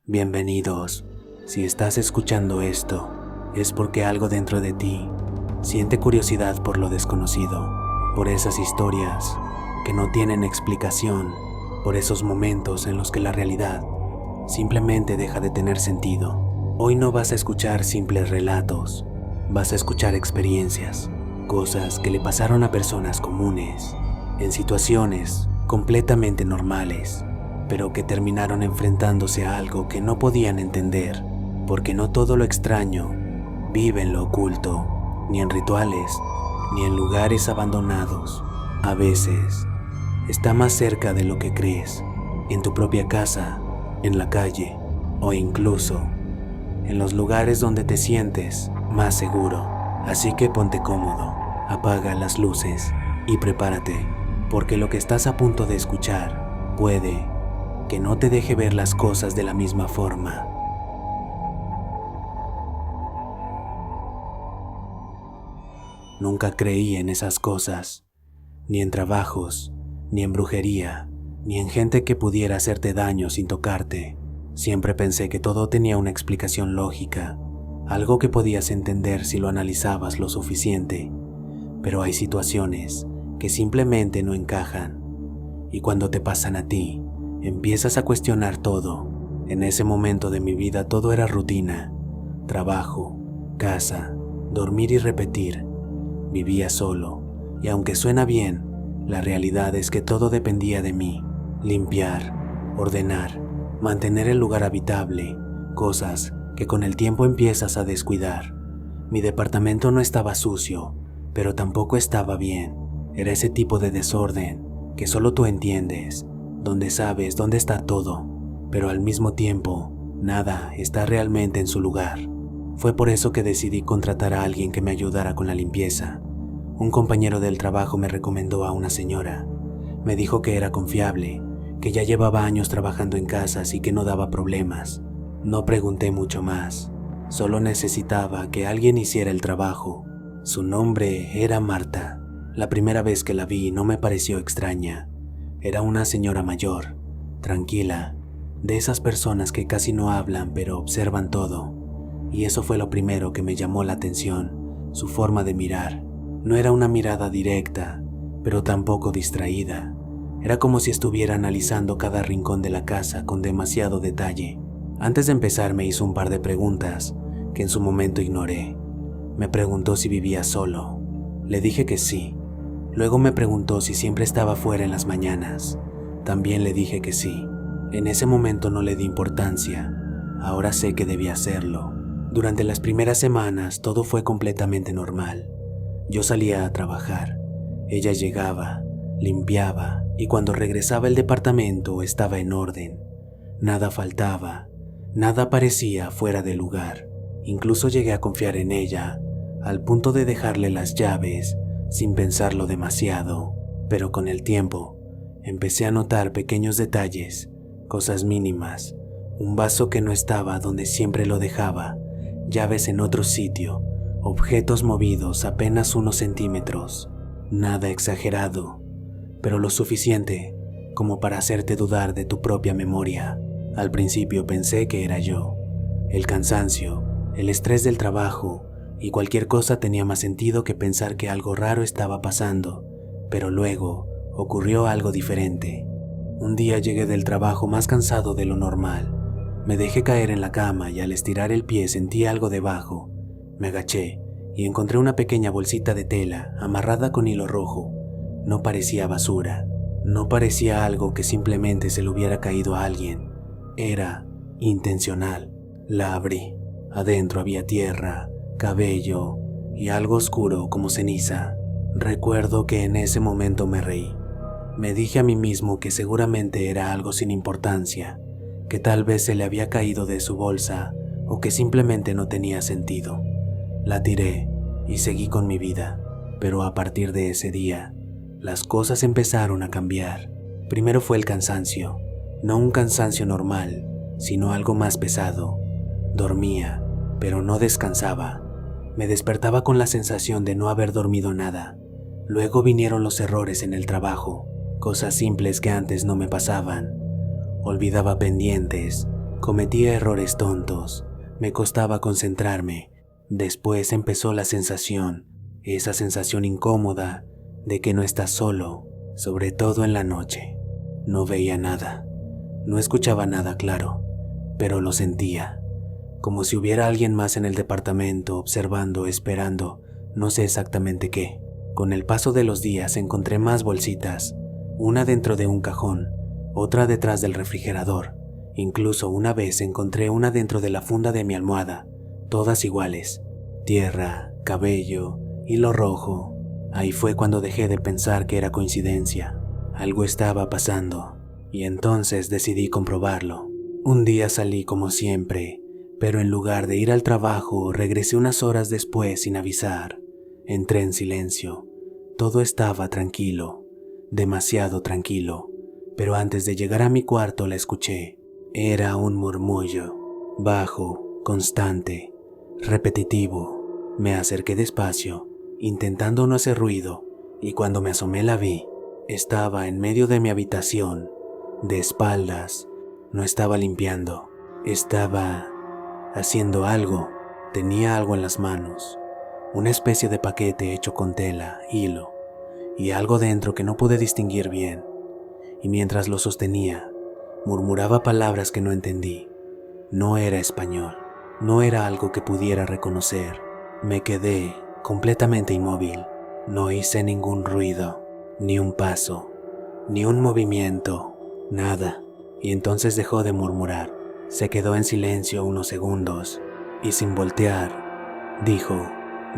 Bienvenidos. Si estás escuchando esto, es porque algo dentro de ti siente curiosidad por lo desconocido, por esas historias que no tienen explicación, por esos momentos en los que la realidad simplemente deja de tener sentido. Hoy no vas a escuchar simples relatos, vas a escuchar experiencias, cosas que le pasaron a personas comunes, en situaciones completamente normales, pero que terminaron enfrentándose a algo que no podían entender, porque no todo lo extraño vive en lo oculto, ni en rituales, ni en lugares abandonados. A veces está más cerca de lo que crees, en tu propia casa, en la calle, o incluso en los lugares donde te sientes más seguro. Así que ponte cómodo, apaga las luces y prepárate, porque lo que estás a punto de escuchar puede que no te deje ver las cosas de la misma forma. Nunca creí en esas cosas, ni en trabajos, ni en brujería, ni en gente que pudiera hacerte daño sin tocarte. Siempre pensé que todo tenía una explicación lógica, algo que podías entender si lo analizabas lo suficiente, pero hay situaciones que simplemente no encajan, y cuando te pasan a ti, empiezas a cuestionar todo. En ese momento de mi vida todo era rutina, trabajo, casa, dormir y repetir. Vivía solo, y aunque suena bien, la realidad es que todo dependía de mí. Limpiar, ordenar, mantener el lugar habitable, cosas que con el tiempo empiezas a descuidar. Mi departamento no estaba sucio, pero tampoco estaba bien. Era ese tipo de desorden que solo tú entiendes, donde sabes dónde está todo, pero al mismo tiempo, nada está realmente en su lugar. Fue por eso que decidí contratar a alguien que me ayudara con la limpieza. Un compañero del trabajo me recomendó a una señora. Me dijo que era confiable, que ya llevaba años trabajando en casas y que no daba problemas. No pregunté mucho más, solo necesitaba que alguien hiciera el trabajo. Su nombre era Marta. La primera vez que la vi no me pareció extraña. Era una señora mayor, tranquila, de esas personas que casi no hablan pero observan todo. Y eso fue lo primero que me llamó la atención, su forma de mirar. No era una mirada directa, pero tampoco distraída. Era como si estuviera analizando cada rincón de la casa con demasiado detalle. Antes de empezar me hizo un par de preguntas que en su momento ignoré. Me preguntó si vivía solo. Le dije que sí. Luego me preguntó si siempre estaba fuera en las mañanas. También le dije que sí. En ese momento no le di importancia. Ahora sé que debía hacerlo. Durante las primeras semanas todo fue completamente normal. Yo salía a trabajar. Ella llegaba, limpiaba y cuando regresaba el departamento estaba en orden. Nada faltaba, nada parecía fuera de lugar. Incluso llegué a confiar en ella, al punto de dejarle las llaves sin pensarlo demasiado, pero con el tiempo empecé a notar pequeños detalles, cosas mínimas, un vaso que no estaba donde siempre lo dejaba, llaves en otro sitio, objetos movidos apenas unos centímetros, nada exagerado, pero lo suficiente como para hacerte dudar de tu propia memoria. Al principio pensé que era yo. El cansancio, el estrés del trabajo y cualquier cosa tenía más sentido que pensar que algo raro estaba pasando, pero luego ocurrió algo diferente. Un día llegué del trabajo más cansado de lo normal. Me dejé caer en la cama y al estirar el pie sentí algo debajo. Me agaché y encontré una pequeña bolsita de tela amarrada con hilo rojo. No parecía basura, no parecía algo que simplemente se le hubiera caído a alguien. Era intencional. La abrí. Adentro había tierra, cabello y algo oscuro como ceniza. Recuerdo que en ese momento me reí. Me dije a mí mismo que seguramente era algo sin importancia, que tal vez se le había caído de su bolsa o que simplemente no tenía sentido. La tiré y seguí con mi vida, pero a partir de ese día, las cosas empezaron a cambiar. Primero fue el cansancio, no un cansancio normal, sino algo más pesado. Dormía, pero no descansaba. Me despertaba con la sensación de no haber dormido nada. Luego vinieron los errores en el trabajo, cosas simples que antes no me pasaban. Olvidaba pendientes, Cometía errores tontos, me costaba concentrarme. Después empezó la sensación, esa sensación incómoda de que no estás solo, sobre todo en la noche. No veía nada, no escuchaba nada claro, pero lo sentía, como si hubiera alguien más en el departamento observando, esperando, no sé exactamente qué. Con el paso de los días encontré más bolsitas, una dentro de un cajón, otra detrás del refrigerador. Incluso una vez encontré una dentro de la funda de mi almohada, todas iguales. Tierra, cabello, hilo rojo. Ahí fue cuando dejé de pensar que era coincidencia. Algo estaba pasando, y entonces decidí comprobarlo. Un día salí como siempre, pero en lugar de ir al trabajo, regresé unas horas después sin avisar. Entré en silencio. Todo estaba tranquilo, demasiado tranquilo, pero antes de llegar a mi cuarto la escuché. Era un murmullo, bajo, constante, repetitivo. Me acerqué despacio, intentando no hacer ruido, y cuando me asomé la vi. Estaba en medio de mi habitación, de espaldas. No estaba limpiando, estaba haciendo algo. Tenía algo en las manos, una especie de paquete hecho con tela, hilo, y algo dentro que no pude distinguir bien. Y mientras lo sostenía, murmuraba palabras que no entendí. No era español, no era algo que pudiera reconocer. Me quedé completamente inmóvil. No hice ningún ruido, ni un paso, ni un movimiento, nada. Y entonces dejó de murmurar. Se quedó en silencio unos segundos y sin voltear, dijo: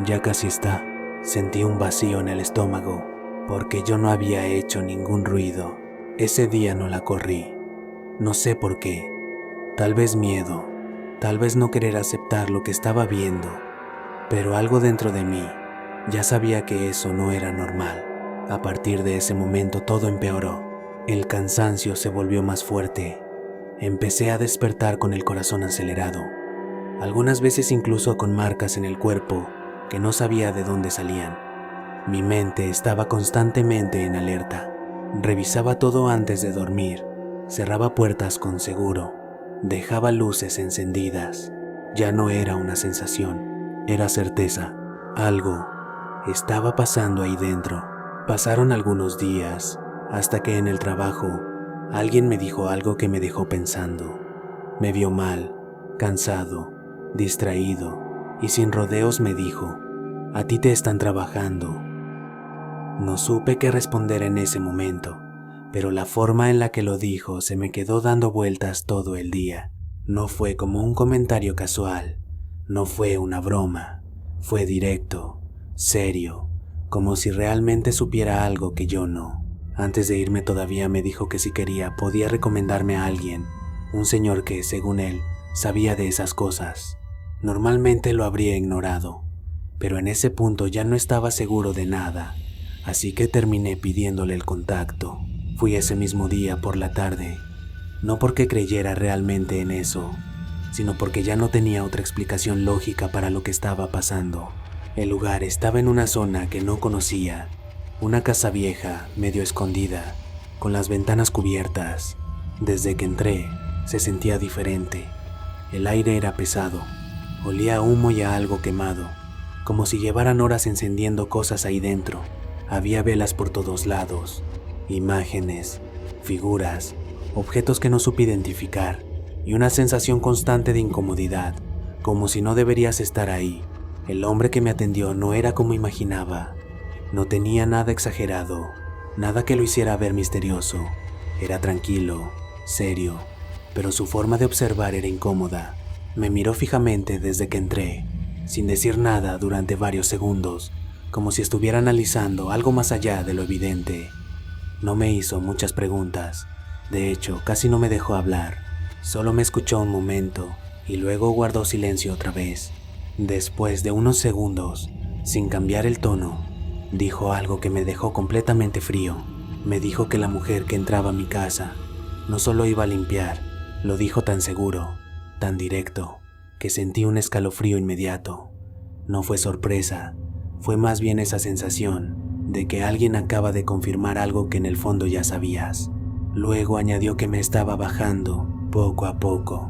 «Ya casi está». Sentí un vacío en el estómago porque yo no había hecho ningún ruido. Ese día no la corrí. No sé por qué. Tal vez miedo, tal vez no querer aceptar lo que estaba viendo, pero algo dentro de mí ya sabía que eso no era normal. A partir de ese momento todo empeoró. El cansancio se volvió más fuerte. Empecé a despertar con el corazón acelerado, algunas veces incluso con marcas en el cuerpo que no sabía de dónde salían. Mi mente estaba constantemente en alerta. Revisaba todo antes de dormir, cerraba puertas con seguro, dejaba luces encendidas. Ya no era una sensación, era certeza. Algo estaba pasando ahí dentro. Pasaron algunos días, hasta que en el trabajo alguien me dijo algo que me dejó pensando. Me vio mal, cansado, distraído, y sin rodeos me dijo: «A ti te están trabajando». No supe qué responder en ese momento, pero la forma en la que lo dijo se me quedó dando vueltas todo el día. No fue como un comentario casual, no fue una broma, fue directo, serio, como si realmente supiera algo que yo no. Antes de irme todavía me dijo que si quería podía recomendarme a alguien, un señor que, según él, sabía de esas cosas. Normalmente lo habría ignorado, pero en ese punto ya no estaba seguro de nada, así que terminé pidiéndole el contacto. Fui ese mismo día por la tarde, no porque creyera realmente en eso, sino porque ya no tenía otra explicación lógica para lo que estaba pasando. El lugar estaba en una zona que no conocía, una casa vieja, medio escondida, con las ventanas cubiertas. Desde que entré, se sentía diferente. El aire era pesado, olía a humo y a algo quemado, como si llevaran horas encendiendo cosas ahí dentro. Había velas por todos lados, imágenes, figuras, objetos que no supe identificar, y una sensación constante de incomodidad, como si no deberías estar ahí. El hombre que me atendió no era como imaginaba. No tenía nada exagerado, nada que lo hiciera ver misterioso. Era tranquilo, serio, pero su forma de observar era incómoda. Me miró fijamente desde que entré, sin decir nada durante varios segundos, como si estuviera analizando algo más allá de lo evidente. No me hizo muchas preguntas, de hecho, casi no me dejó hablar. Solo me escuchó un momento y luego guardó silencio otra vez. Después de unos segundos, sin cambiar el tono, dijo algo que me dejó completamente frío. Me dijo que la mujer que entraba a mi casa no solo iba a limpiar, lo dijo tan seguro, tan directo, que sentí un escalofrío inmediato. No fue sorpresa, fue más bien esa sensación de que alguien acaba de confirmar algo que en el fondo ya sabías. Luego añadió que me estaba bajando poco a poco.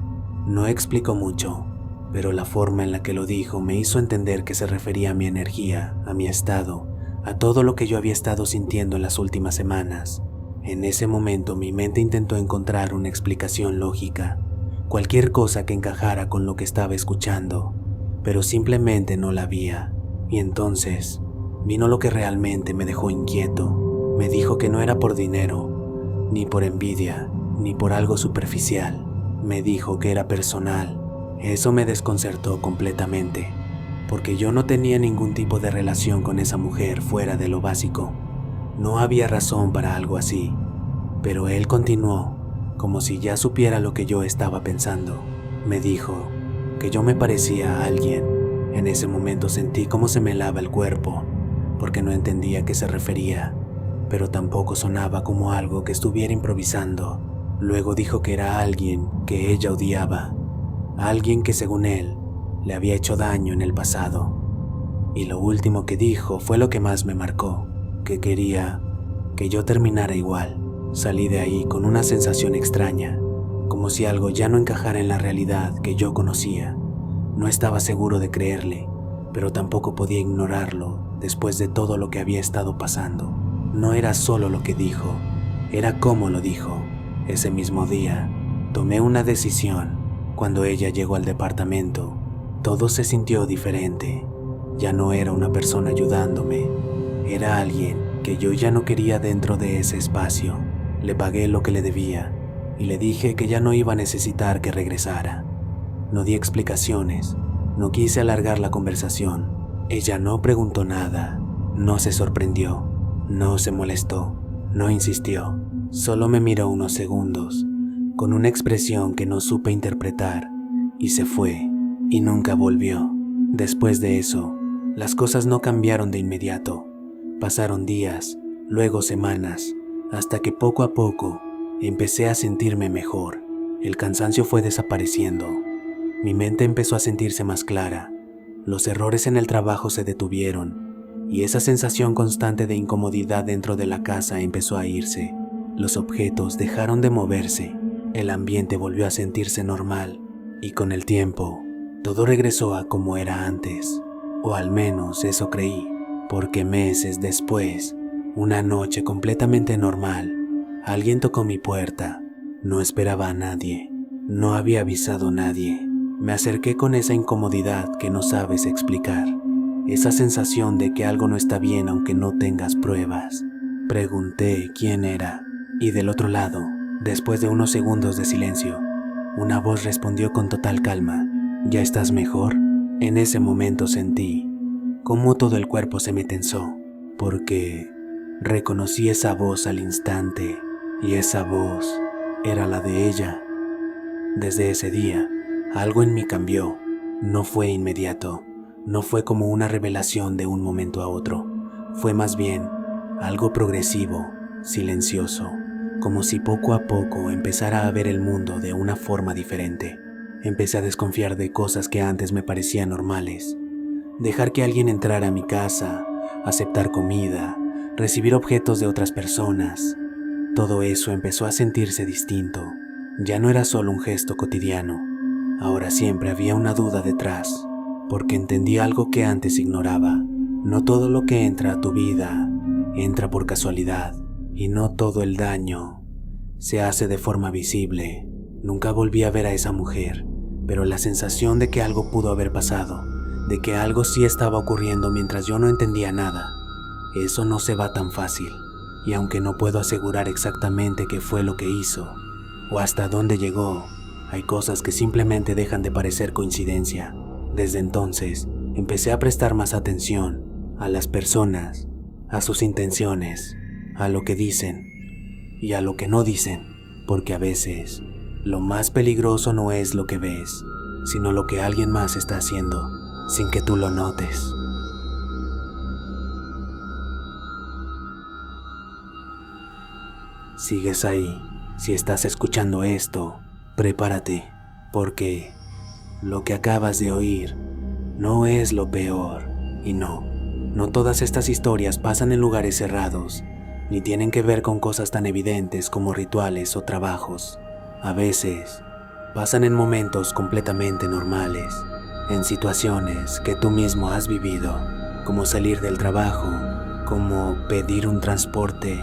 No explicó mucho, pero la forma en la que lo dijo me hizo entender que se refería a mi energía, a mi estado, a todo lo que yo había estado sintiendo en las últimas semanas. En ese momento mi mente intentó encontrar una explicación lógica, cualquier cosa que encajara con lo que estaba escuchando, pero simplemente no la había. Y entonces vino lo que realmente me dejó inquieto. Me dijo que no era por dinero, ni por envidia, ni por algo superficial. Me dijo que era personal. Eso me desconcertó completamente, porque yo no tenía ningún tipo de relación con esa mujer fuera de lo básico. No había razón para algo así, pero él continuó, como si ya supiera lo que yo estaba pensando. Me dijo que yo me parecía a alguien. En ese momento sentí cómo se me helaba el cuerpo, porque no entendía a qué se refería, pero tampoco sonaba como algo que estuviera improvisando. Luego dijo que era alguien que ella odiaba, alguien que según él le había hecho daño en el pasado. Y lo último que dijo fue lo que más me marcó, que quería que yo terminara igual. Salí de ahí con una sensación extraña, como si algo ya no encajara en la realidad que yo conocía. No estaba seguro de creerle, pero tampoco podía ignorarlo después de todo lo que había estado pasando. No era solo lo que dijo, era cómo lo dijo. Ese mismo día, tomé una decisión. Cuando ella llegó al departamento, todo se sintió diferente. Ya no era una persona ayudándome, era alguien que yo ya no quería dentro de ese espacio. Le pagué lo que le debía y le dije que ya no iba a necesitar que regresara. No di explicaciones, no quise alargar la conversación. Ella no preguntó nada, no se sorprendió, no se molestó, no insistió. Solo me miró unos segundos, con una expresión que no supe interpretar, y se fue, y nunca volvió. Después de eso, las cosas no cambiaron de inmediato. Pasaron días, luego semanas, hasta que poco a poco empecé a sentirme mejor. El cansancio fue desapareciendo. Mi mente empezó a sentirse más clara. Los errores en el trabajo se detuvieron, y esa sensación constante de incomodidad dentro de la casa empezó a irse. Los objetos dejaron de moverse, el ambiente volvió a sentirse normal, y con el tiempo, todo regresó a como era antes, o al menos eso creí, porque meses después, una noche completamente normal, alguien tocó mi puerta. No esperaba a nadie, no había avisado a nadie. Me acerqué con esa incomodidad que no sabes explicar, esa sensación de que algo no está bien aunque no tengas pruebas. Pregunté quién era, y del otro lado, después de unos segundos de silencio, una voz respondió con total calma: ¿Ya estás mejor? En ese momento sentí cómo todo el cuerpo se me tensó, porque reconocí esa voz al instante, y esa voz era la de ella. Desde ese día, algo en mí cambió. No fue inmediato, no fue como una revelación de un momento a otro. Fue más bien algo progresivo, silencioso, como si poco a poco empezara a ver el mundo de una forma diferente. Empecé a desconfiar de cosas que antes me parecían normales. Dejar que alguien entrara a mi casa, aceptar comida, recibir objetos de otras personas. Todo eso empezó a sentirse distinto. Ya no era solo un gesto cotidiano. Ahora siempre había una duda detrás, porque entendí algo que antes ignoraba. No todo lo que entra a tu vida entra por casualidad, y no todo el daño se hace de forma visible. Nunca volví a ver a esa mujer, pero la sensación de que algo pudo haber pasado, de que algo sí estaba ocurriendo mientras yo no entendía nada, eso no se va tan fácil. Y aunque no puedo asegurar exactamente qué fue lo que hizo o hasta dónde llegó, hay cosas que simplemente dejan de parecer coincidencia. Desde entonces, empecé a prestar más atención a las personas, a sus intenciones, a lo que dicen y a lo que no dicen, porque a veces lo más peligroso no es lo que ves, sino lo que alguien más está haciendo sin que tú lo notes. Sigues ahí. Si estás escuchando esto, prepárate, porque lo que acabas de oír no es lo peor. Y no todas estas historias pasan en lugares cerrados, ni tienen que ver con cosas tan evidentes como rituales o trabajos. A veces, Pasan en momentos completamente normales, en situaciones que tú mismo has vivido, como salir del trabajo, como pedir un transporte,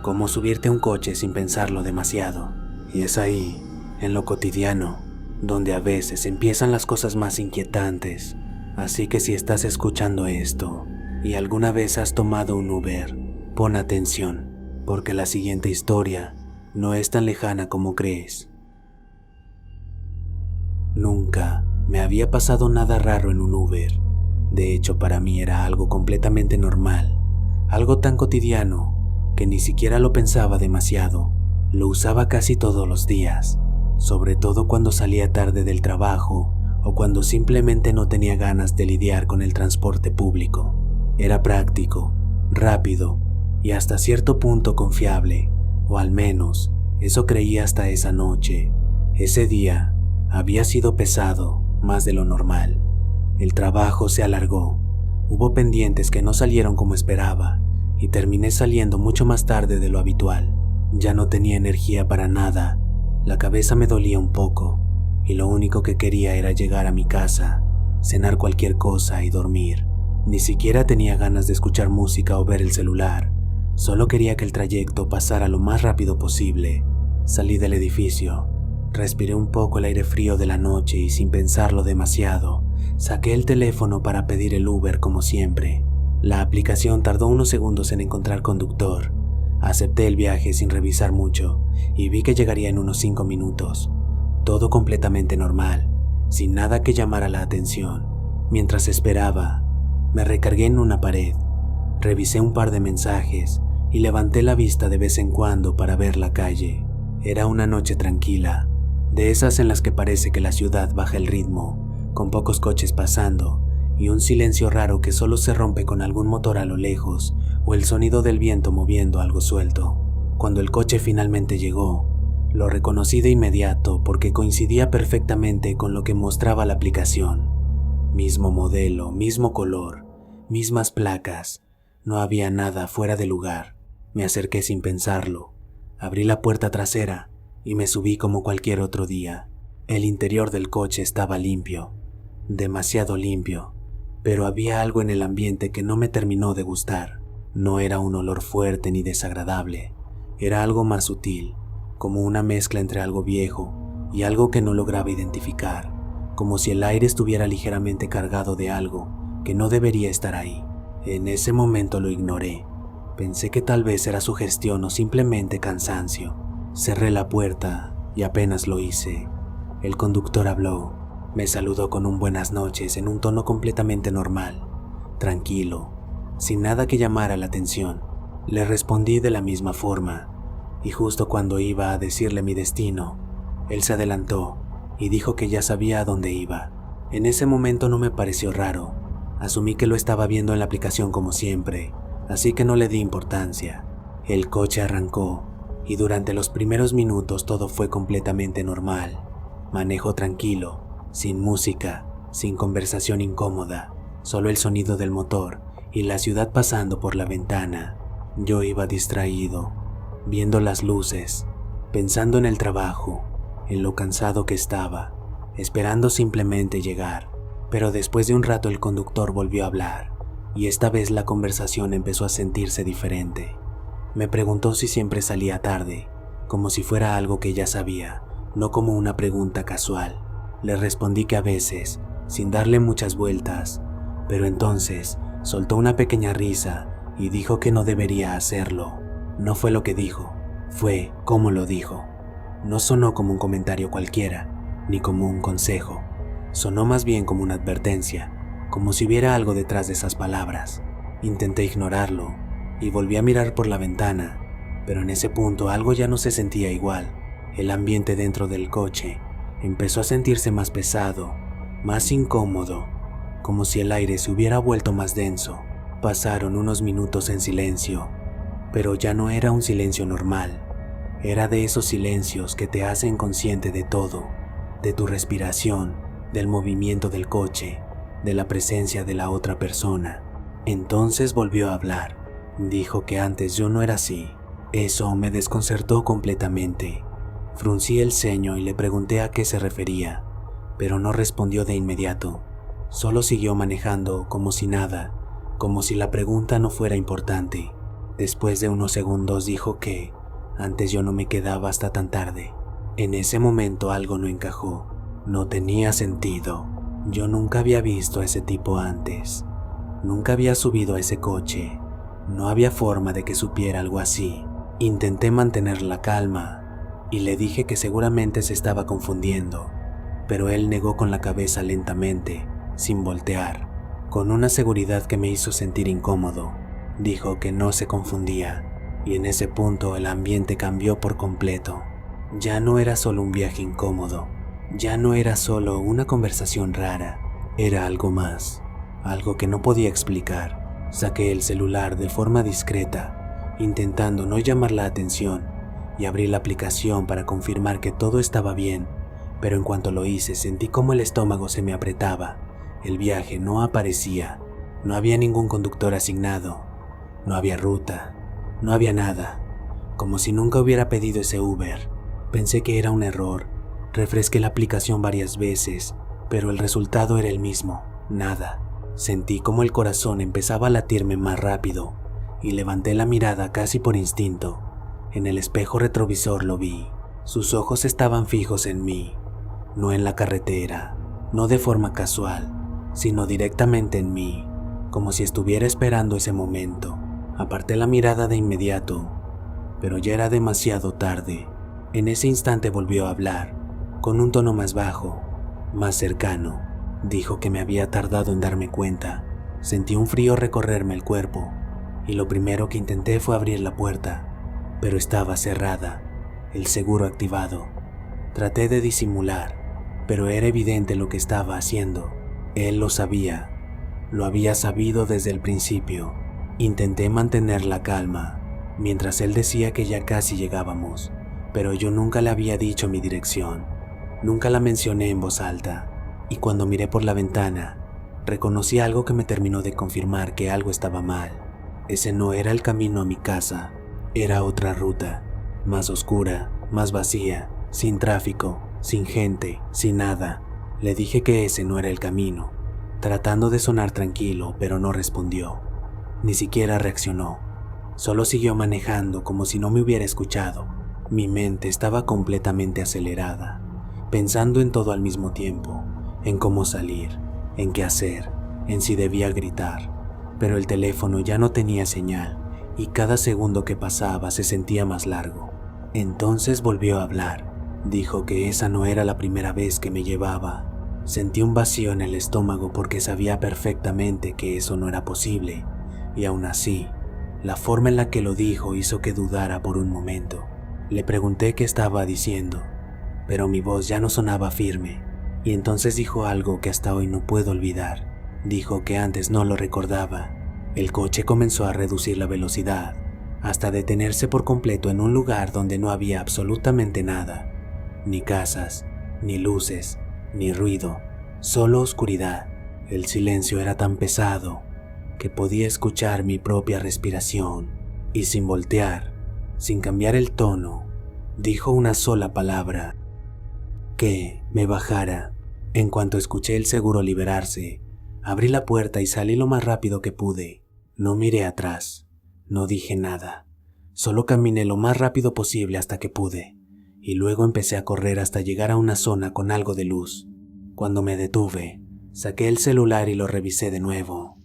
como subirte a un coche sin pensarlo demasiado. Y es ahí, en lo cotidiano, donde a veces empiezan las cosas más inquietantes. Así que si estás escuchando esto y alguna vez has tomado un Uber, pon atención, porque la siguiente historia no es tan lejana como crees. Nunca me había pasado nada raro en un Uber. De hecho, para mí era algo completamente normal, algo tan cotidiano que ni siquiera lo pensaba demasiado. Lo usaba casi todos los días, sobre todo cuando salía tarde del trabajo o cuando simplemente no tenía ganas de lidiar con el transporte público. Era práctico, rápido y hasta cierto punto confiable, o al menos eso creía hasta esa noche. Ese día había sido pesado, más de lo normal. El trabajo se alargó, hubo pendientes que no salieron como esperaba y terminé saliendo mucho más tarde de lo habitual. Ya no tenía energía para nada, la cabeza me dolía un poco y lo único que quería era llegar a mi casa, cenar cualquier cosa y dormir. Ni siquiera tenía ganas de escuchar música o ver el celular, solo quería que el trayecto pasara lo más rápido posible. Salí del edificio, respiré un poco el aire frío de la noche y sin pensarlo demasiado, saqué el teléfono para pedir el Uber como siempre. La aplicación tardó unos segundos en encontrar conductor. Acepté el viaje sin revisar mucho y vi que llegaría en unos 5 minutos. Todo completamente normal, sin nada que llamara la atención. Mientras esperaba, me recargué en una pared, revisé un par de mensajes y levanté la vista de vez en cuando para ver la calle. Era una noche tranquila, de esas en las que parece que la ciudad baja el ritmo, con pocos coches pasando y un silencio raro que solo se rompe con algún motor a lo lejos o el sonido del viento moviendo algo suelto. Cuando el coche finalmente llegó, lo reconocí de inmediato porque coincidía perfectamente con lo que mostraba la aplicación. Mismo modelo, mismo color, mismas placas, no había nada fuera de lugar. Me acerqué sin pensarlo, abrí la puerta trasera y me subí como cualquier otro día. El interior del coche estaba limpio, demasiado limpio, pero había algo en el ambiente que no me terminó de gustar. No era un olor fuerte ni desagradable, era algo más sutil, como una mezcla entre algo viejo y algo que no lograba identificar, como si el aire estuviera ligeramente cargado de algo que no debería estar ahí. En ese momento lo ignoré, pensé que tal vez era sugestión o simplemente cansancio. Cerré la puerta y apenas lo hice, el conductor habló. Me saludó con un buenas noches en un tono completamente normal, tranquilo, sin nada que llamara la atención. Le respondí de la misma forma, y justo cuando iba a decirle mi destino, él se adelantó y dijo que ya sabía a dónde iba. En ese momento no me pareció raro, asumí que lo estaba viendo en la aplicación como siempre, así que no le di importancia. El coche arrancó, y durante los primeros minutos todo fue completamente normal. Manejo tranquilo, sin música, sin conversación incómoda, solo el sonido del motor y la ciudad pasando por la ventana. Yo iba distraído, viendo las luces, pensando en el trabajo, en lo cansado que estaba, esperando simplemente llegar. Pero después de un rato el conductor volvió a hablar, y esta vez la conversación empezó a sentirse diferente. Me preguntó si siempre salía tarde, como si fuera algo que ya sabía, no como una pregunta casual. Le respondí que a veces, sin darle muchas vueltas, pero entonces soltó una pequeña risa y dijo que no debería hacerlo. No fue lo que dijo, fue cómo lo dijo. No sonó como un comentario cualquiera, ni como un consejo. Sonó más bien como una advertencia, como si hubiera algo detrás de esas palabras. Intenté ignorarlo y volví a mirar por la ventana, pero en ese punto algo ya no se sentía igual. El ambiente dentro del coche empezó a sentirse más pesado, más incómodo, como si el aire se hubiera vuelto más denso. Pasaron unos minutos en silencio, pero ya no era un silencio normal. Era de esos silencios que te hacen consciente de todo, de tu respiración, del movimiento del coche, de la presencia de la otra persona. Entonces volvió a hablar. Dijo que antes yo no era así. Eso me desconcertó completamente. Fruncí el ceño y le pregunté a qué se refería, pero no respondió de inmediato. Solo siguió manejando como si nada, como si la pregunta no fuera importante. Después de unos segundos dijo que antes yo no me quedaba hasta tan tarde. En ese momento algo no encajó. No tenía sentido. Yo nunca había visto a ese tipo antes. Nunca había subido a ese coche. No había forma de que supiera algo así. Intenté mantener la calma y le dije que seguramente se estaba confundiendo, pero él negó con la cabeza lentamente, sin voltear, con una seguridad que me hizo sentir incómodo. Dijo que no se confundía, y en ese punto el ambiente cambió por completo. Ya no era solo un viaje incómodo, ya no era solo una conversación rara, era algo más, algo que no podía explicar. Saqué el celular de forma discreta, intentando no llamar la atención, y abrí la aplicación para confirmar que todo estaba bien, pero en cuanto lo hice sentí como el estómago se me apretaba. El viaje no aparecía, no había ningún conductor asignado, no había ruta, no había nada, como si nunca hubiera pedido ese Uber. Pensé que era un error, refresqué la aplicación varias veces, pero el resultado era el mismo, nada. Sentí como el corazón empezaba a latirme más rápido y levanté la mirada casi por instinto. En el espejo retrovisor lo vi. Sus ojos estaban fijos en mí, no en la carretera, no de forma casual, sino directamente en mí, como si estuviera esperando ese momento. Aparté la mirada de inmediato, pero ya era demasiado tarde. En ese instante volvió a hablar, con un tono más bajo, más cercano. Dijo que me había tardado en darme cuenta. Sentí un frío recorrerme el cuerpo, y lo primero que intenté fue abrir la puerta, pero estaba cerrada, el seguro activado. Traté de disimular, pero era evidente lo que estaba haciendo. Él lo sabía, lo había sabido desde el principio. Intenté mantener la calma, mientras él decía que ya casi llegábamos, pero yo nunca le había dicho mi dirección, nunca la mencioné en voz alta, y cuando miré por la ventana, reconocí algo que me terminó de confirmar que algo estaba mal. Ese no era el camino a mi casa, era otra ruta, más oscura, más vacía, sin tráfico, sin gente, sin nada. Le dije que ese no era el camino, tratando de sonar tranquilo, pero no respondió. Ni siquiera reaccionó. Solo siguió manejando como si no me hubiera escuchado. Mi mente estaba completamente acelerada, pensando en todo al mismo tiempo, en cómo salir, en qué hacer, en si debía gritar. Pero el teléfono ya no tenía señal y cada segundo que pasaba se sentía más largo. Entonces volvió a hablar. Dijo que esa no era la primera vez que me llevaba. Sentí un vacío en el estómago porque sabía perfectamente que eso no era posible, y aún así, la forma en la que lo dijo hizo que dudara por un momento. Le pregunté qué estaba diciendo, pero mi voz ya no sonaba firme, y entonces dijo algo que hasta hoy no puedo olvidar. Dijo que antes no lo recordaba. El coche comenzó a reducir la velocidad, hasta detenerse por completo en un lugar donde no había absolutamente nada. Ni casas, ni luces, ni ruido, solo oscuridad. El silencio era tan pesado que podía escuchar mi propia respiración, y sin voltear, sin cambiar el tono, dijo una sola palabra: que me bajara. En cuanto escuché el seguro liberarse, abrí la puerta y salí lo más rápido que pude. No miré atrás, no dije nada, solo caminé lo más rápido posible hasta que pude, y luego empecé a correr hasta llegar a una zona con algo de luz. Cuando me detuve, saqué el celular y lo revisé de nuevo.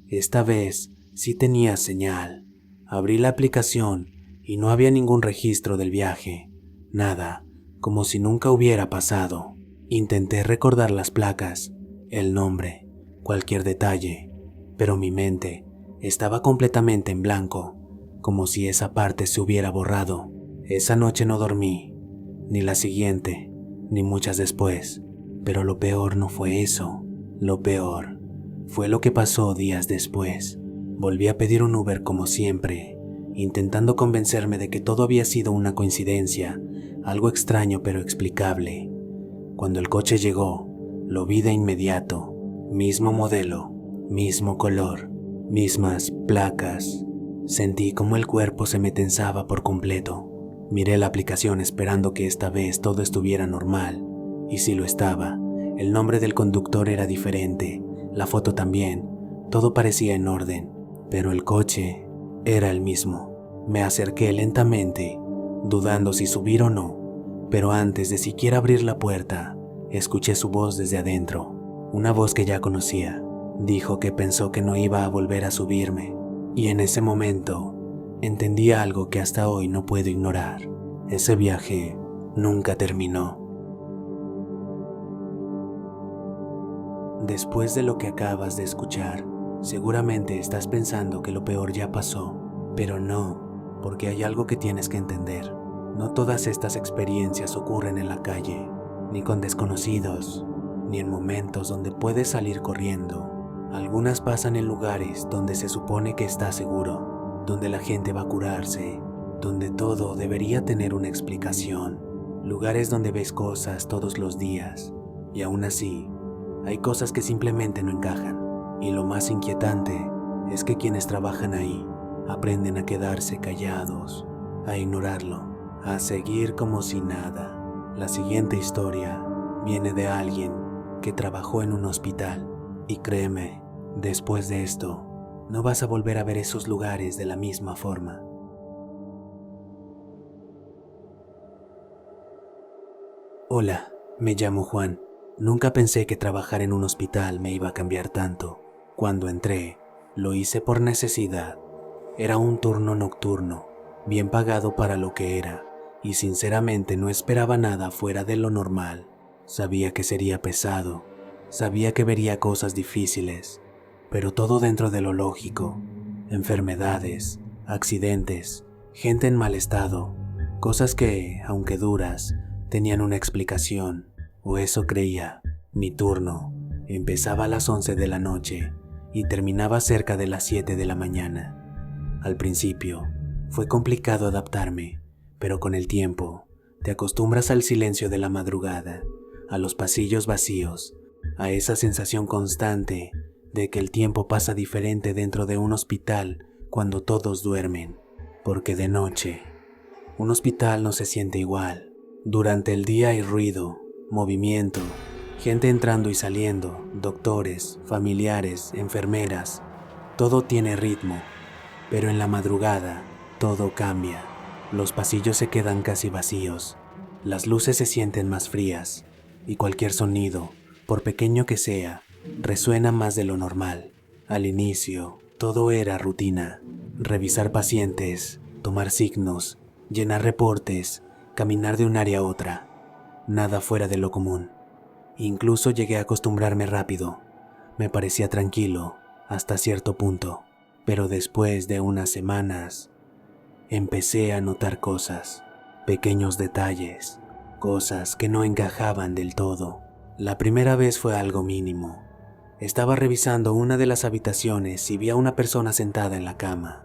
Esta vez sí tenía señal. Abrí la aplicación y no había ningún registro del viaje, nada, como si nunca hubiera pasado. Intenté recordar las placas, el nombre, cualquier detalle, pero mi mente estaba completamente en blanco, como si esa parte se hubiera borrado. Esa noche no dormí, ni la siguiente, ni muchas después, pero lo peor no fue eso. Lo peor fue lo que pasó días después. Volví a pedir un Uber como siempre, intentando convencerme de que todo había sido una coincidencia, algo extraño pero explicable. Cuando el coche llegó, lo vi de inmediato. Mismo modelo, mismo color, mismas placas. Sentí como el cuerpo se me tensaba por completo. Miré la aplicación esperando que esta vez todo estuviera normal, y sí lo estaba. El nombre del conductor era diferente, la foto también, todo parecía en orden, pero el coche era el mismo. Me acerqué lentamente, dudando si subir o no, pero antes de siquiera abrir la puerta, escuché su voz desde adentro, una voz que ya conocía. Dijo que pensó que no iba a volver a subirme, y en ese momento entendí algo que hasta hoy no puedo ignorar. Ese viaje nunca terminó. Después de lo que acabas de escuchar, seguramente estás pensando que lo peor ya pasó, pero no, porque hay algo que tienes que entender. No todas estas experiencias ocurren en la calle, ni con desconocidos, ni en momentos donde puedes salir corriendo. Algunas pasan en lugares donde se supone que está seguro, donde la gente va a curarse, donde todo debería tener una explicación. Lugares donde ves cosas todos los días, y aún así, hay cosas que simplemente no encajan. Y lo más inquietante es que quienes trabajan ahí aprenden a quedarse callados, a ignorarlo, a seguir como si nada. La siguiente historia viene de alguien que trabajó en un hospital. Y créeme, después de esto, no vas a volver a ver esos lugares de la misma forma. Hola, me llamo Juan. Nunca pensé que trabajar en un hospital me iba a cambiar tanto. Cuando entré, lo hice por necesidad. Era un turno nocturno, bien pagado para lo que era, y sinceramente no esperaba nada fuera de lo normal. Sabía que sería pesado, sabía que vería cosas difíciles, pero todo dentro de lo lógico. Enfermedades, accidentes, gente en mal estado, cosas que, aunque duras, tenían una explicación, o eso creía. Mi turno empezaba a las 11 de la noche y terminaba cerca de las 7 de la mañana. Al principio, fue complicado adaptarme, pero con el tiempo, te acostumbras al silencio de la madrugada, a los pasillos vacíos, a esa sensación constante de que el tiempo pasa diferente dentro de un hospital cuando todos duermen, porque de noche, un hospital no se siente igual. Durante el día hay ruido, movimiento, gente entrando y saliendo, doctores, familiares, enfermeras, todo tiene ritmo, pero en la madrugada todo cambia. Los pasillos se quedan casi vacíos, las luces se sienten más frías y cualquier sonido, por pequeño que sea, resuena más de lo normal. Al inicio, todo era rutina, revisar pacientes, tomar signos, llenar reportes, caminar de un área a otra, nada fuera de lo común. Incluso llegué a acostumbrarme rápido. Me parecía tranquilo hasta cierto punto, pero después de unas semanas empecé a notar cosas, pequeños detalles, cosas que no encajaban del todo. La primera vez fue algo mínimo. Estaba revisando una de las habitaciones y vi a una persona sentada en la cama.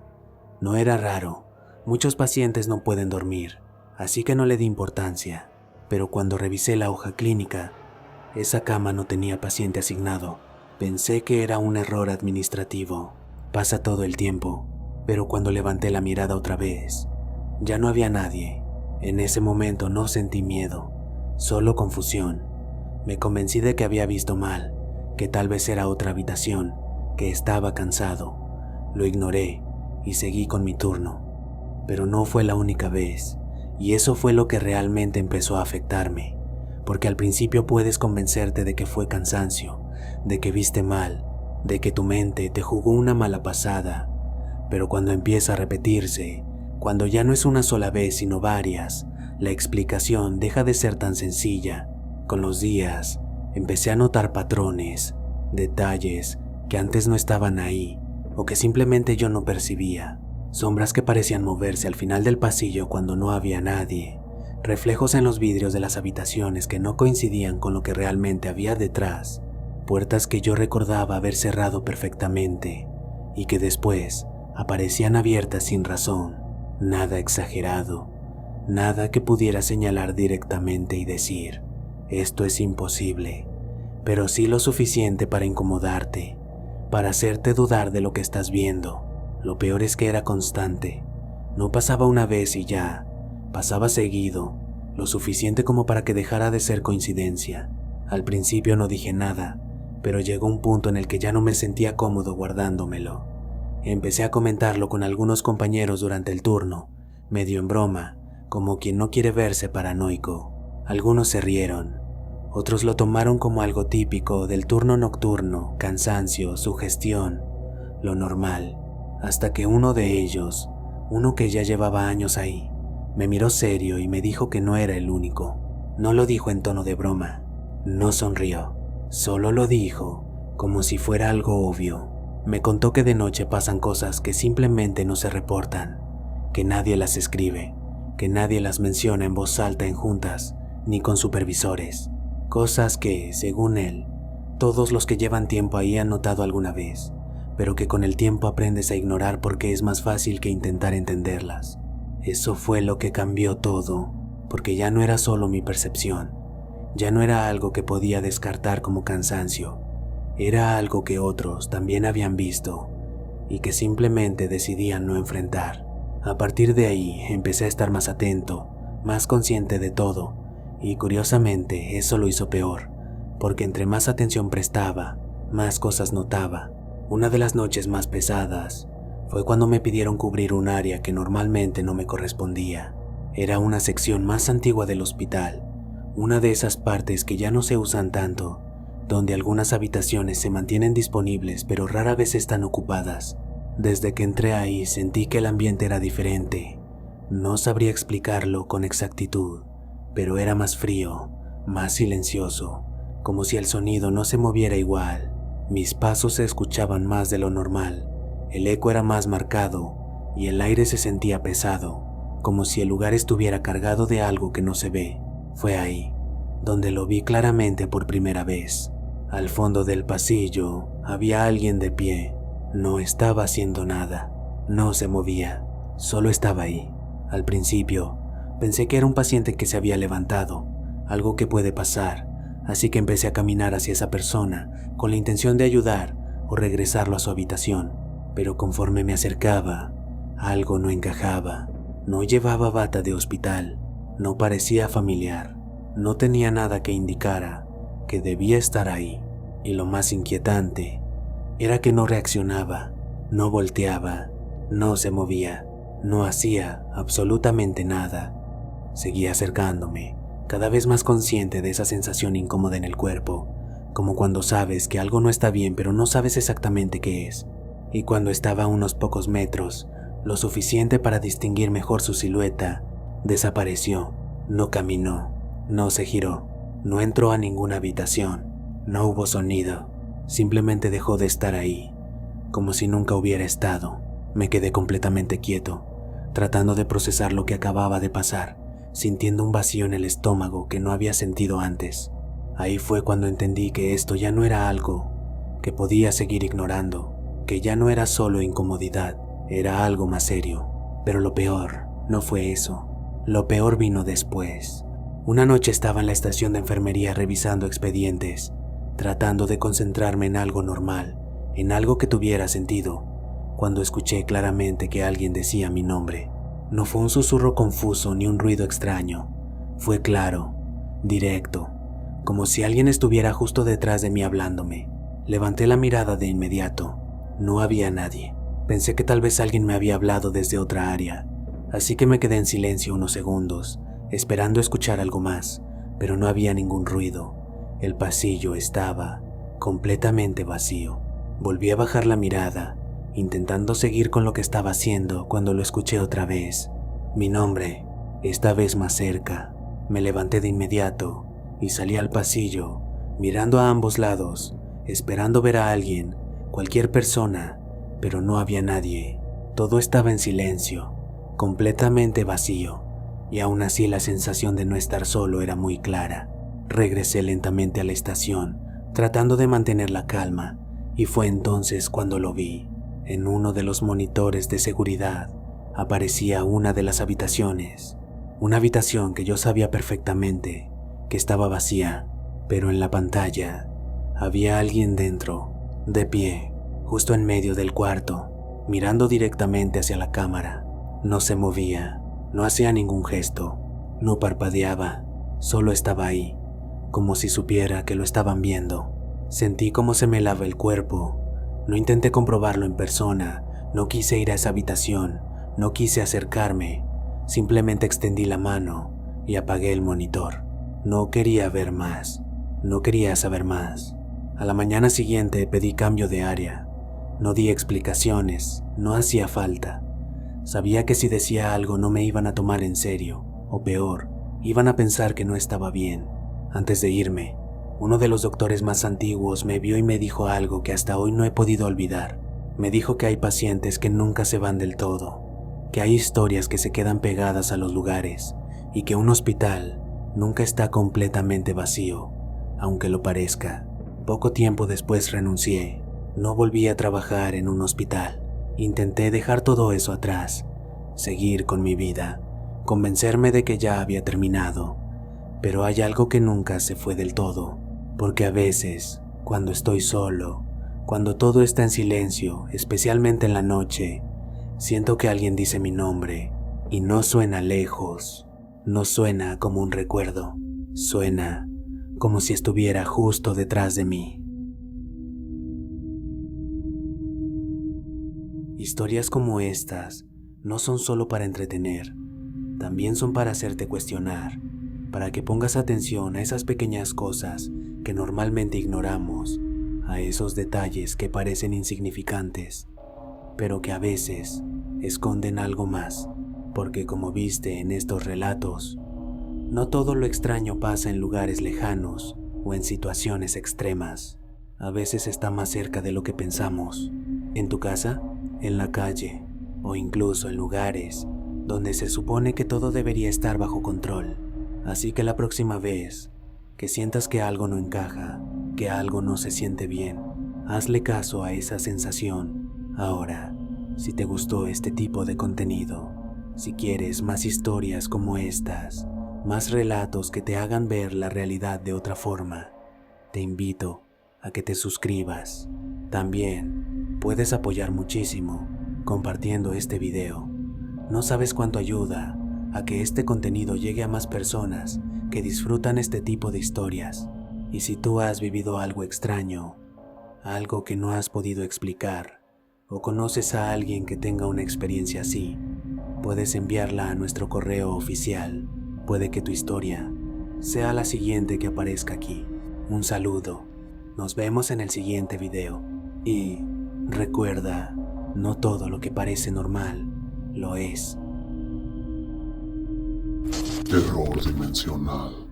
No era raro, muchos pacientes no pueden dormir, así que no le di importancia, pero cuando revisé la hoja clínica, esa cama no tenía paciente asignado. Pensé que era un error administrativo. Pasa todo el tiempo, pero cuando levanté la mirada otra vez, ya no había nadie. En ese momento no sentí miedo, solo confusión. Me convencí de que había visto mal, que tal vez era otra habitación, que estaba cansado. Lo ignoré y seguí con mi turno. Pero no fue la única vez. Y eso fue lo que realmente empezó a afectarme, porque al principio puedes convencerte de que fue cansancio, de que viste mal, de que tu mente te jugó una mala pasada, pero cuando empieza a repetirse, cuando ya no es una sola vez sino varias, la explicación deja de ser tan sencilla. Con los días, empecé a notar patrones, detalles que antes no estaban ahí, o que simplemente yo no percibía. Sombras que parecían moverse al final del pasillo cuando no había nadie, reflejos en los vidrios de las habitaciones que no coincidían con lo que realmente había detrás, puertas que yo recordaba haber cerrado perfectamente y que después aparecían abiertas sin razón. Nada exagerado, nada que pudiera señalar directamente y decir, esto es imposible, pero sí lo suficiente para incomodarte, para hacerte dudar de lo que estás viendo. Lo peor es que era constante. No pasaba una vez y ya. Pasaba seguido, lo suficiente como para que dejara de ser coincidencia. Al principio no dije nada, pero llegó un punto en el que ya no me sentía cómodo guardándomelo. Empecé a comentarlo con algunos compañeros durante el turno, medio en broma, como quien no quiere verse paranoico. Algunos se rieron, otros lo tomaron como algo típico del turno nocturno, cansancio, sugestión, lo normal, hasta que uno de ellos, uno que ya llevaba años ahí, me miró serio y me dijo que no era el único. No lo dijo en tono de broma, no sonrió, solo lo dijo como si fuera algo obvio. Me contó que de noche pasan cosas que simplemente no se reportan, que nadie las escribe, que nadie las menciona en voz alta en juntas, ni con supervisores. Cosas que, según él, todos los que llevan tiempo ahí han notado alguna vez, pero que con el tiempo aprendes a ignorar porque es más fácil que intentar entenderlas. Eso fue lo que cambió todo, porque ya no era solo mi percepción, ya no era algo que podía descartar como cansancio, era algo que otros también habían visto y que simplemente decidían no enfrentar. A partir de ahí empecé a estar más atento, más consciente de todo, y curiosamente eso lo hizo peor, porque entre más atención prestaba, más cosas notaba. Una de las noches más pesadas fue cuando me pidieron cubrir un área que normalmente no me correspondía. Era una sección más antigua del hospital, una de esas partes que ya no se usan tanto, donde algunas habitaciones se mantienen disponibles pero rara vez están ocupadas. Desde que entré ahí sentí que el ambiente era diferente. No sabría explicarlo con exactitud, pero era más frío, más silencioso, como si el sonido no se moviera igual. Mis pasos se escuchaban más de lo normal, el eco era más marcado y el aire se sentía pesado, como si el lugar estuviera cargado de algo que no se ve. Fue ahí donde lo vi claramente por primera vez. Al fondo del pasillo había alguien de pie. No estaba haciendo nada, no se movía, solo estaba ahí. Al principio pensé que era un paciente que se había levantado, algo que puede pasar, así que empecé a caminar hacia esa persona con la intención de ayudar o regresarlo a su habitación. Pero conforme me acercaba, algo no encajaba. No llevaba bata de hospital, no parecía familiar, no tenía nada que indicara que debía estar ahí. Y lo más inquietante era que no reaccionaba, no volteaba, no se movía, no hacía absolutamente nada. Seguía acercándome, cada vez más consciente de esa sensación incómoda en el cuerpo, como cuando sabes que algo no está bien pero no sabes exactamente qué es. Y cuando estaba a unos pocos metros, lo suficiente para distinguir mejor su silueta, desapareció. No caminó, no se giró, no entró a ninguna habitación. No hubo sonido, simplemente dejó de estar ahí, como si nunca hubiera estado. Me quedé completamente quieto, tratando de procesar lo que acababa de pasar, sintiendo un vacío en el estómago que no había sentido antes. Ahí fue cuando entendí que esto ya no era algo que podía seguir ignorando, que ya no era solo incomodidad, era algo más serio. Pero lo peor no fue eso, lo peor vino después. Una noche estaba en la estación de enfermería revisando expedientes, tratando de concentrarme en algo normal, en algo que tuviera sentido, cuando escuché claramente que alguien decía mi nombre. No fue un susurro confuso ni un ruido extraño, fue claro, directo, como si alguien estuviera justo detrás de mí hablándome. Levanté la mirada de inmediato, no había nadie. Pensé que tal vez alguien me había hablado desde otra área, así que me quedé en silencio unos segundos, esperando escuchar algo más, pero no había ningún ruido. El pasillo estaba completamente vacío. Volví a bajar la mirada, intentando seguir con lo que estaba haciendo cuando lo escuché otra vez. Mi nombre, esta vez más cerca. Me levanté de inmediato y salí al pasillo, mirando a ambos lados, esperando ver a alguien, cualquier persona, pero no había nadie. Todo estaba en silencio, completamente vacío, y aún así la sensación de no estar solo era muy clara. Regresé lentamente a la estación, tratando de mantener la calma, y fue entonces cuando lo vi. En uno de los monitores de seguridad aparecía una de las habitaciones, una habitación que yo sabía perfectamente que estaba vacía, pero en la pantalla había alguien dentro, de pie, justo en medio del cuarto, mirando directamente hacia la cámara. No se movía, No hacía ningún gesto, no parpadeaba, solo estaba ahí, como si supiera que lo estaban viendo. Sentí cómo se me helaba el cuerpo. No intenté comprobarlo en persona, no quise ir a esa habitación, no quise acercarme, simplemente extendí la mano y apagué el monitor. No quería ver más, no quería saber más. A la mañana siguiente pedí cambio de área. No di explicaciones, no hacía falta. Sabía que si decía algo no me iban a tomar en serio, o peor, iban a pensar que no estaba bien. Antes de irme, uno de los doctores más antiguos me vio y me dijo algo que hasta hoy no he podido olvidar. Me dijo que hay pacientes que nunca se van del todo, que hay historias que se quedan pegadas a los lugares y que un hospital nunca está completamente vacío, aunque lo parezca. Poco tiempo después renuncié. No volví a trabajar en un hospital. Intenté dejar todo eso atrás, seguir con mi vida, convencerme de que ya había terminado. Pero hay algo que nunca se fue del todo, porque a veces, cuando estoy solo, cuando todo está en silencio, especialmente en la noche, siento que alguien dice mi nombre, y no suena lejos, no suena como un recuerdo, suena como si estuviera justo detrás de mí. Historias como estas no son solo para entretener, también son para hacerte cuestionar, para que pongas atención a esas pequeñas cosas que normalmente ignoramos, a esos detalles que parecen insignificantes, pero que a veces esconden algo más, porque como viste en estos relatos, no todo lo extraño pasa en lugares lejanos o en situaciones extremas. A veces está más cerca de lo que pensamos, en tu casa, en la calle o incluso en lugares donde se supone que todo debería estar bajo control. Así que la próxima vez que sientas que algo no encaja, que algo no se siente bien, hazle caso a esa sensación. Ahora, si te gustó este tipo de contenido, si quieres más historias como estas, más relatos que te hagan ver la realidad de otra forma, te invito a que te suscribas. También puedes apoyar muchísimo compartiendo este video. No sabes cuánto ayuda a que este contenido llegue a más personas que disfrutan este tipo de historias. Y si tú has vivido algo extraño, algo que no has podido explicar, o conoces a alguien que tenga una experiencia así, puedes enviarla a nuestro correo oficial. Puede que tu historia sea la siguiente que aparezca aquí. Un saludo. Nos vemos en el siguiente video. Y recuerda, no todo lo que parece normal lo es. Terror dimensional.